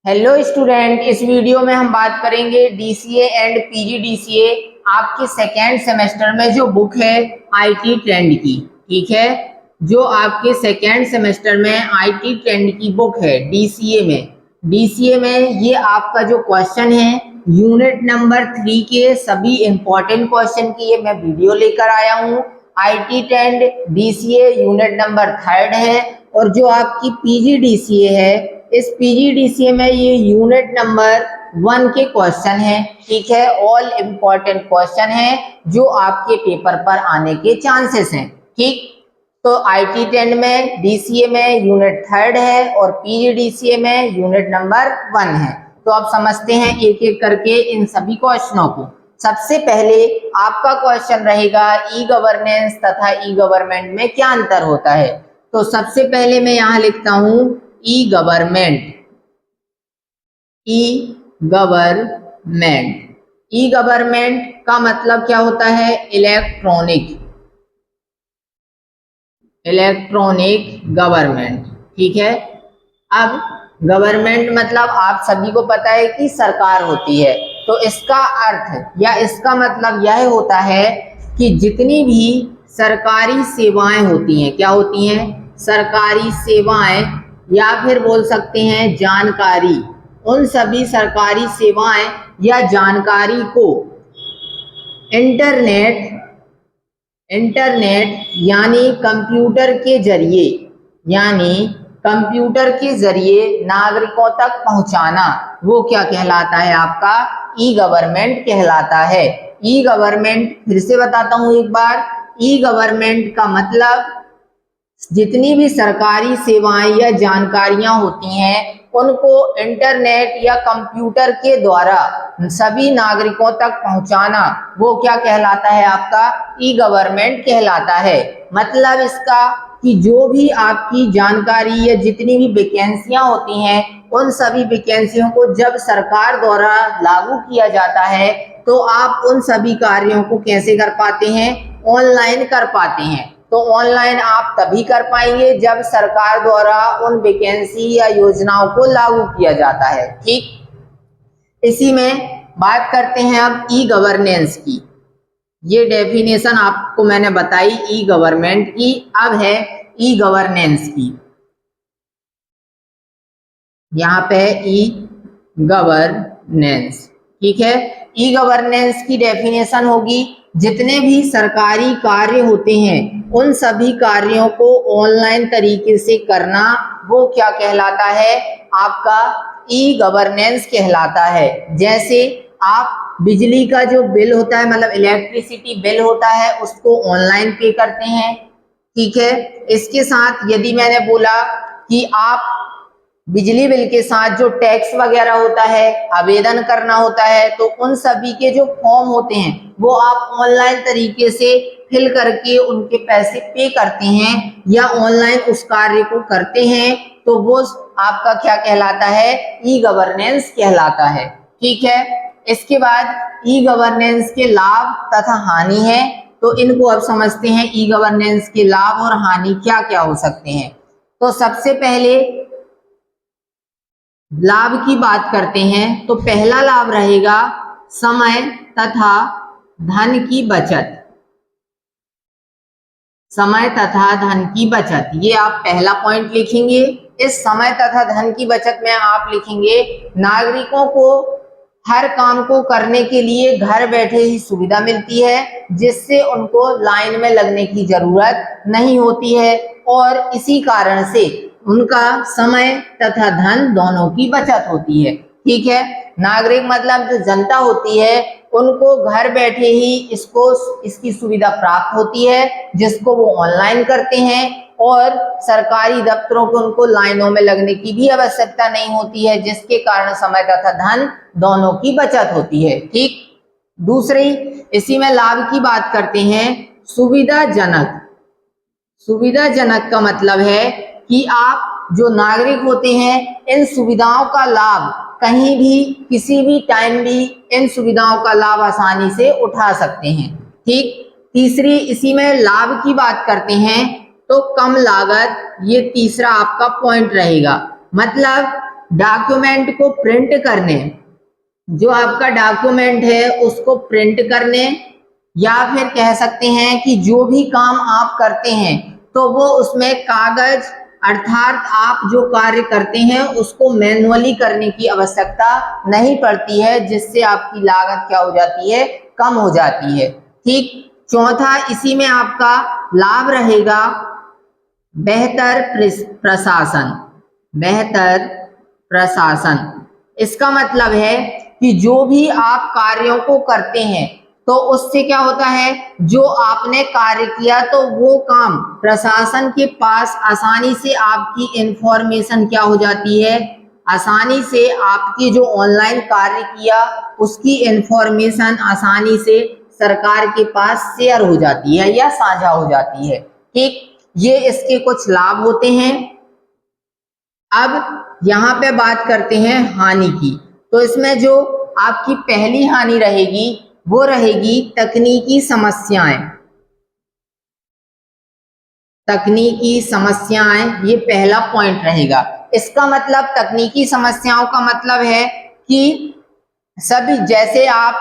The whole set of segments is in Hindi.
हेलो स्टूडेंट, इस वीडियो में हम बात करेंगे डीसीए एंड पीजीडीसीए आपके सेकेंड सेमेस्टर में जो बुक है आईटी ट्रेंड की। ठीक है, जो आपके सेकेंड सेमेस्टर में आईटी ट्रेंड की बुक है डीसीए में ये आपका जो क्वेश्चन है यूनिट नंबर 3 के सभी इंपॉर्टेंट क्वेश्चन की ये मैं वीडियो लेकर आया हूँ। IT trend DCA unit number 3 है और जो आपकी पीजीडीसीए है इस पीजीडीसीए में ये यूनिट नंबर 1 के क्वेश्चन है। ठीक है, ऑल इंपॉर्टेंट क्वेश्चन है जो आपके पेपर पर आने के चांसेस हैं। ठीक, तो आईटी ट्रेंड में डीसीए में यूनिट 3 है और पीजीडीसीए में यूनिट नंबर 1 है। तो अब समझते हैं एक एक करके इन सभी क्वेश्चनों को। सबसे पहले आपका क्वेश्चन रहेगा ई गवर्नेंस तथा ई गवर्नमेंट में क्या अंतर होता है। तो सबसे पहले मैं यहाँ लिखता हूँ ई गवर्नमेंट। ई गवर्नमेंट का मतलब क्या होता है? Electronic government. ठीक है, अब गवर्नमेंट मतलब आप सभी को पता है कि सरकार होती है, तो इसका अर्थ या इसका मतलब यह होता है कि जितनी भी सरकारी सेवाएं होती हैं, क्या होती हैं? सरकारी सेवाएं, या फिर बोल सकते हैं जानकारी। उन सभी सरकारी सेवाएं या जानकारी को इंटरनेट यानी कंप्यूटर के जरिए नागरिकों तक पहुंचाना, वो क्या कहलाता है? आपका ई गवर्नमेंट कहलाता है। ई गवर्नमेंट फिर से बताता हूं एक बार, ई गवर्नमेंट का मतलब जितनी भी सरकारी सेवाएं या जानकारियां होती हैं उनको इंटरनेट या कंप्यूटर के द्वारा सभी नागरिकों तक पहुंचाना, वो क्या कहलाता है? आपका ई गवर्नमेंट कहलाता है। मतलब इसका कि जो भी आपकी जानकारी या जितनी भी वैकेंसियां होती हैं उन सभी वैकेंसियों को जब सरकार द्वारा लागू किया जाता है तो आप उन सभी कार्यों को कैसे कर पाते हैं? ऑनलाइन कर पाते हैं। तो ऑनलाइन आप तभी कर पाएंगे जब सरकार द्वारा उन वैकेंसी या योजनाओं को लागू किया जाता है। ठीक, इसी में बात करते हैं अब ई गवर्नेंस की। ये डेफिनेशन आपको मैंने बताई ई गवर्नमेंट की, अब है ई गवर्नेंस की। यहाँ पे ई गवर्नेंस। ठीक है, ई गवर्नेंस की डेफिनेशन होगी जितने भी सरकारी कार्य होते हैं उन सभी कार्यों को ऑनलाइन तरीके से करना, वो क्या कहलाता है? आपका ई गवर्नेंस कहलाता है। जैसे आप बिजली का जो बिल होता है, मतलब इलेक्ट्रिसिटी बिल होता है, उसको ऑनलाइन पे करते हैं। ठीक है, इसके साथ यदि मैंने बोला कि आप बिजली बिल के साथ जो टैक्स वगैरह होता है आवेदन करना होता है, तो उन सभी के जो फॉर्म होते हैं वो आप ऑनलाइन तरीके से फिल करके उनके पैसे पे करते हैं या ऑनलाइन उस कार्य को करते हैं, तो वो आपका क्या कहलाता है? ई गवर्नेंस कहलाता है। ठीक है, इसके बाद ई गवर्नेंस के लाभ तथा हानि है, तो इनको अब समझते हैं। ई गवर्नेंस के लाभ और हानि क्या क्या हो सकते हैं। तो सबसे पहले लाभ की बात करते हैं, तो पहला लाभ रहेगा समय तथा धन की बचत। समय तथा धन की बचत, ये आप पहला पॉइंट लिखेंगे। इस समय तथा धन की बचत में आप लिखेंगे नागरिकों को हर काम को करने के लिए घर बैठे ही सुविधा मिलती है, जिससे उनको लाइन में लगने की जरूरत नहीं होती है और इसी कारण से उनका समय तथा धन दोनों की बचत होती है। ठीक है, नागरिक मतलब जो जनता होती है उनको घर बैठे ही इसकी सुविधा प्राप्त होती है, जिसको वो ऑनलाइन करते हैं और सरकारी दफ्तरों को उनको लाइनों में लगने की भी आवश्यकता नहीं होती है, जिसके कारण समय तथा धन दोनों की बचत होती है। ठीक, दूसरी इसी में लाभ की बात करते हैं, सुविधाजनक का मतलब है कि आप जो नागरिक होते हैं इन सुविधाओं का लाभ कहीं भी किसी भी टाइम भी इन सुविधाओं का लाभ आसानी से उठा सकते हैं। ठीक, तीसरी इसी में लाभ की बात करते हैं, तो कम लागत, ये तीसरा आपका पॉइंट रहेगा। मतलब डॉक्यूमेंट को प्रिंट करने, जो आपका डॉक्यूमेंट है उसको प्रिंट करने, या फिर कह सकते हैं कि जो भी काम आप करते हैं तो वो उसमें कागज अर्थात आप जो कार्य करते हैं उसको मैन्युअली करने की आवश्यकता नहीं पड़ती है, जिससे आपकी लागत क्या हो जाती है, कम हो जाती है। ठीक। चौथा, इसी में आपका लाभ रहेगा बेहतर प्रशासन। बेहतर प्रशासन, इसका मतलब है कि जो भी आप कार्यों को करते हैं तो उससे क्या होता है, जो आपने कार्य किया तो वो काम प्रशासन के पास आसानी से आपकी इंफॉर्मेशन क्या हो जाती है, आसानी से आपकी जो ऑनलाइन कार्य किया उसकी इंफॉर्मेशन आसानी से सरकार के पास शेयर हो जाती है या साझा हो जाती है। ठीक, ये इसके कुछ लाभ होते हैं। अब यहाँ पे बात करते हैं हानि की। तो इसमें जो आपकी पहली हानि रहेगी वो रहेगी तकनीकी समस्याएं। तकनीकी समस्याएं, ये पहला पॉइंट रहेगा। इसका मतलब तकनीकी समस्याओं का मतलब है कि सभी, जैसे आप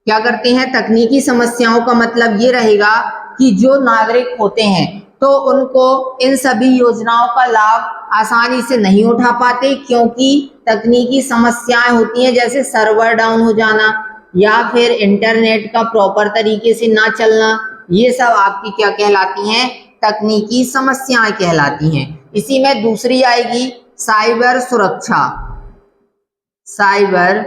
क्या करते हैं, तकनीकी समस्याओं का मतलब ये रहेगा कि जो नागरिक होते हैं तो उनको इन सभी योजनाओं का लाभ आसानी से नहीं उठा पाते, क्योंकि तकनीकी समस्याएं होती हैं जैसे सर्वर डाउन हो जाना या फिर इंटरनेट का प्रॉपर तरीके से ना चलना। ये सब आपकी क्या कहलाती हैं, तकनीकी समस्याएं कहलाती हैं। इसी में दूसरी आएगी साइबर सुरक्षा। साइबर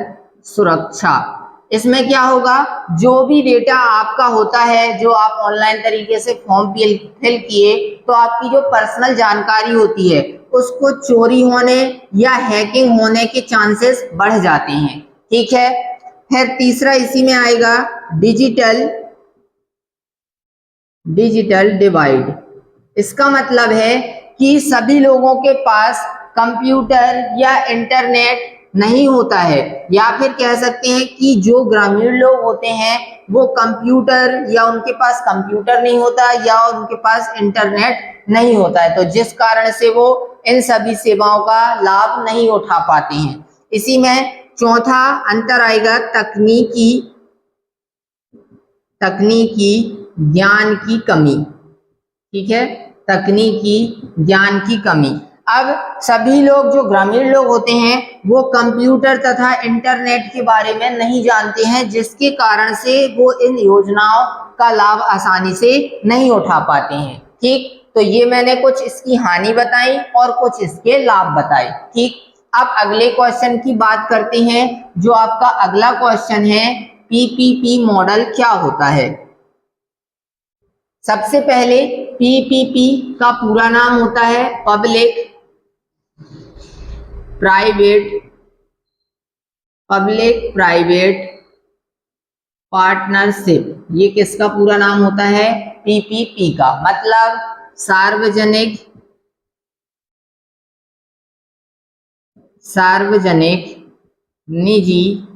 सुरक्षा, इसमें क्या होगा, जो भी डेटा आपका होता है, जो आप ऑनलाइन तरीके से फॉर्म फिल किए, तो आपकी जो पर्सनल जानकारी होती है उसको चोरी होने या हैकिंग होने के चांसेस बढ़ जाते हैं। ठीक है। फिर तीसरा इसी में आएगा डिजिटल डिवाइड। इसका मतलब है कि सभी लोगों के पास कंप्यूटर या इंटरनेट नहीं होता है, या फिर कह सकते हैं कि जो ग्रामीण लोग होते हैं वो कंप्यूटर, या उनके पास कंप्यूटर नहीं होता या उनके पास इंटरनेट नहीं होता है, तो जिस कारण से वो इन सभी सेवाओं का लाभ नहीं उठा पाते हैं। इसी में चौथा अंतर आएगा तकनीकी ज्ञान की कमी। ठीक है, तकनीकी ज्ञान की कमी। अब सभी लोग, जो ग्रामीण लोग होते हैं, वो कंप्यूटर तथा इंटरनेट के बारे में नहीं जानते हैं, जिसके कारण से वो इन योजनाओं का लाभ आसानी से नहीं उठा पाते हैं। ठीक, तो ये मैंने कुछ इसकी हानि बताई और कुछ इसके लाभ बताए। ठीक, अब अगले क्वेश्चन की बात करते हैं। जो आपका अगला क्वेश्चन है, पीपीपी मॉडल क्या होता है। सबसे पहले पीपीपी का पूरा नाम होता है पब्लिक प्राइवेट पार्टनरशिप। ये किसका पूरा नाम होता है, पीपीपी का, मतलब सार्वजनिक निजी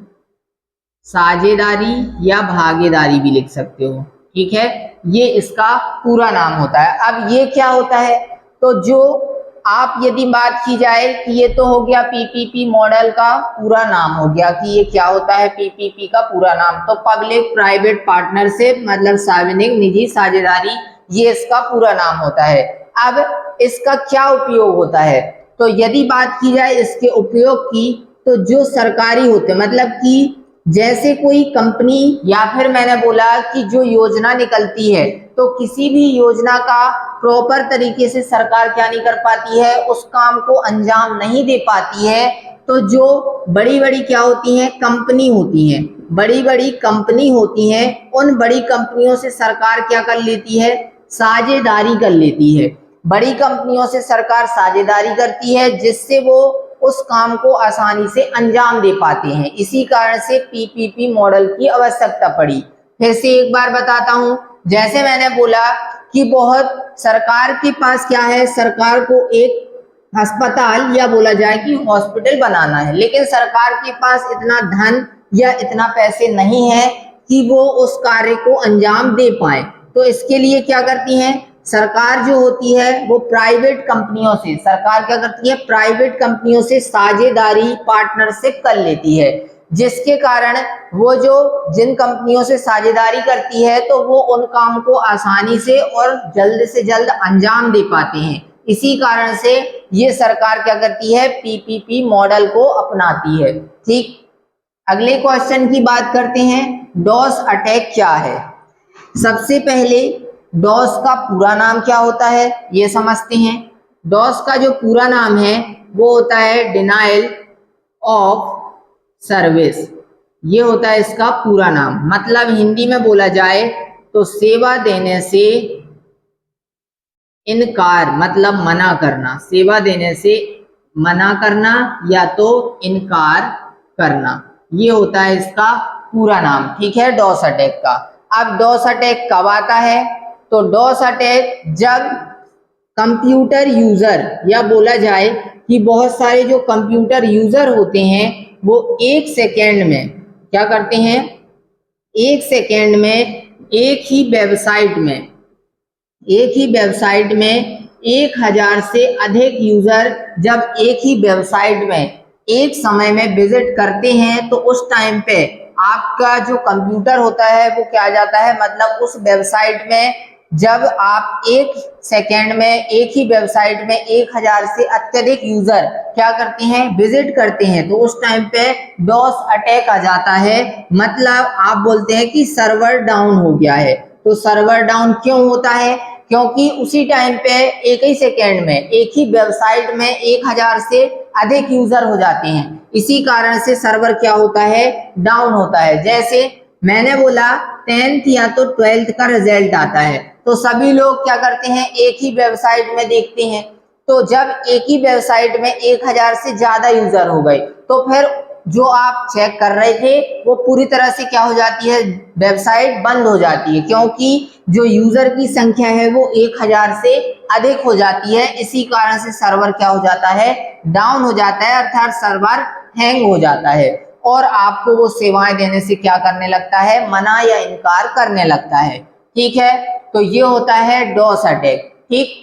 साझेदारी या भागीदारी भी लिख सकते हो। ठीक है, ये इसका पूरा नाम होता है। अब ये क्या होता है, तो जो आप यदि बात की जाए कि ये तो हो गया पीपीपी मॉडल का पूरा नाम हो गया कि ये क्या होता है, पीपीपी का पूरा नाम, तो पब्लिक प्राइवेट पार्टनरशिप मतलब सार्वजनिक निजी साझेदारी, ये इसका पूरा नाम होता है। अब इसका क्या उपयोग होता है, तो यदि बात की जाए इसके उपयोग की, तो जो सरकारी होते, मतलब कि जैसे कोई कंपनी, या फिर मैंने बोला कि जो योजना निकलती है, तो किसी भी योजना का प्रॉपर तरीके से सरकार क्या नहीं कर पाती है, उस काम को अंजाम नहीं दे पाती है, तो जो बड़ी बड़ी क्या होती हैं, कंपनी होती हैं, बड़ी बड़ी कंपनी होती हैं, उन बड़ी कंपनियों से सरकार क्या कर लेती है, साझेदारी कर लेती है। बड़ी कंपनियों से सरकार साझेदारी करती है, जिससे वो उस काम को आसानी से अंजाम दे पाते हैं। इसी कारण से पीपीपी मॉडल की आवश्यकता पड़ी। फिर से एक बार बताता हूं, जैसे मैंने बोला कि बहुत सरकार के पास क्या है, सरकार को एक अस्पताल या बोला जाए कि हॉस्पिटल बनाना है, लेकिन सरकार के पास इतना धन या इतना पैसे नहीं है कि वो उस कार्य को अंजाम दे पाए, तो इसके लिए क्या करती हैं, सरकार जो होती है वो प्राइवेट कंपनियों से, सरकार क्या करती है, प्राइवेट कंपनियों से साझेदारी, पार्टनरशिप कर लेती है, जिसके कारण वो जो जिन कंपनियों से साझेदारी करती है तो वो उन काम को आसानी से और जल्द से जल्द अंजाम दे पाते हैं। इसी कारण से ये सरकार क्या करती है, पीपीपी मॉडल को अपनाती है। ठीक, अगले क्वेश्चन की बात करते हैं, डॉस अटैक क्या है। सबसे पहले डॉस का पूरा नाम क्या होता है ये समझते हैं। डॉस का जो पूरा नाम है वो होता है डिनायल ऑफ सर्विस, ये होता है इसका पूरा नाम। मतलब हिंदी में बोला जाए तो सेवा देने से इनकार, मतलब मना करना, सेवा देने से मना करना या तो इनकार करना, ये होता है इसका पूरा नाम। ठीक है, डॉस अटैक का। अब डॉस अटैक कब आता है, तो डॉस अटैक जब कंप्यूटर यूजर, या बोला जाए कि बहुत सारे जो कंप्यूटर यूजर होते हैं वो एक सेकेंड में क्या करते हैं, एक सेकेंड में एक ही वेबसाइट में 1000 से अधिक यूजर जब एक ही वेबसाइट में एक समय में विजिट करते हैं तो उस टाइम पे आपका जो कंप्यूटर होता है वो क्या आ जाता है, मतलब उस वेबसाइट में जब आप एक सेकेंड में एक ही वेबसाइट में 1000 से अत्यधिक यूजर क्या करते हैं, विजिट करते हैं, तो उस टाइम पे डॉस अटैक आ जाता है। मतलब आप बोलते हैं कि सर्वर डाउन हो गया है। तो सर्वर डाउन क्यों होता है, क्योंकि उसी टाइम पे एक ही सेकेंड में एक ही वेबसाइट में 1000 से अधिक यूजर हो जाते हैं, इसी कारण से सर्वर क्या होता है, डाउन होता है। जैसे मैंने बोला 10th या तो 12th का रिजल्ट आता है तो सभी लोग क्या करते हैं, एक ही वेबसाइट में देखते हैं। तो जब एक ही वेबसाइट में 1000 से ज्यादा यूजर हो गए तो फिर जो आप चेक कर रहे थे वो पूरी तरह से क्या हो जाती है, वेबसाइट बंद हो जाती है, क्योंकि जो यूजर की संख्या है वो 1000 से अधिक हो जाती है। इसी कारण से सर्वर क्या हो जाता है, डाउन हो जाता है, अर्थात सर्वर हैंग हो जाता है और आपको वो सेवाएं देने से क्या करने लगता है, मना या इनकार करने लगता है। ठीक है, तो ये होता है डॉस अटैक। ठीक,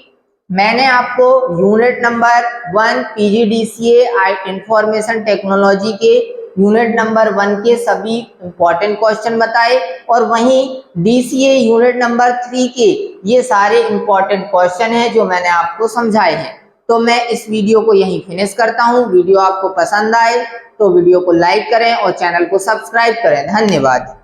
मैंने आपको unit number 1 PGDCA information technology के यूनिट नंबर 1 के सभी इंपॉर्टेंट क्वेश्चन बताए और वहीं डीसीए यूनिट नंबर 3 के ये सारे इंपॉर्टेंट क्वेश्चन हैं जो मैंने आपको समझाए हैं। तो मैं इस वीडियो को यहीं फिनिश करता हूं। वीडियो आपको पसंद आए तो वीडियो को लाइक करें और चैनल को सब्सक्राइब करें। धन्यवाद।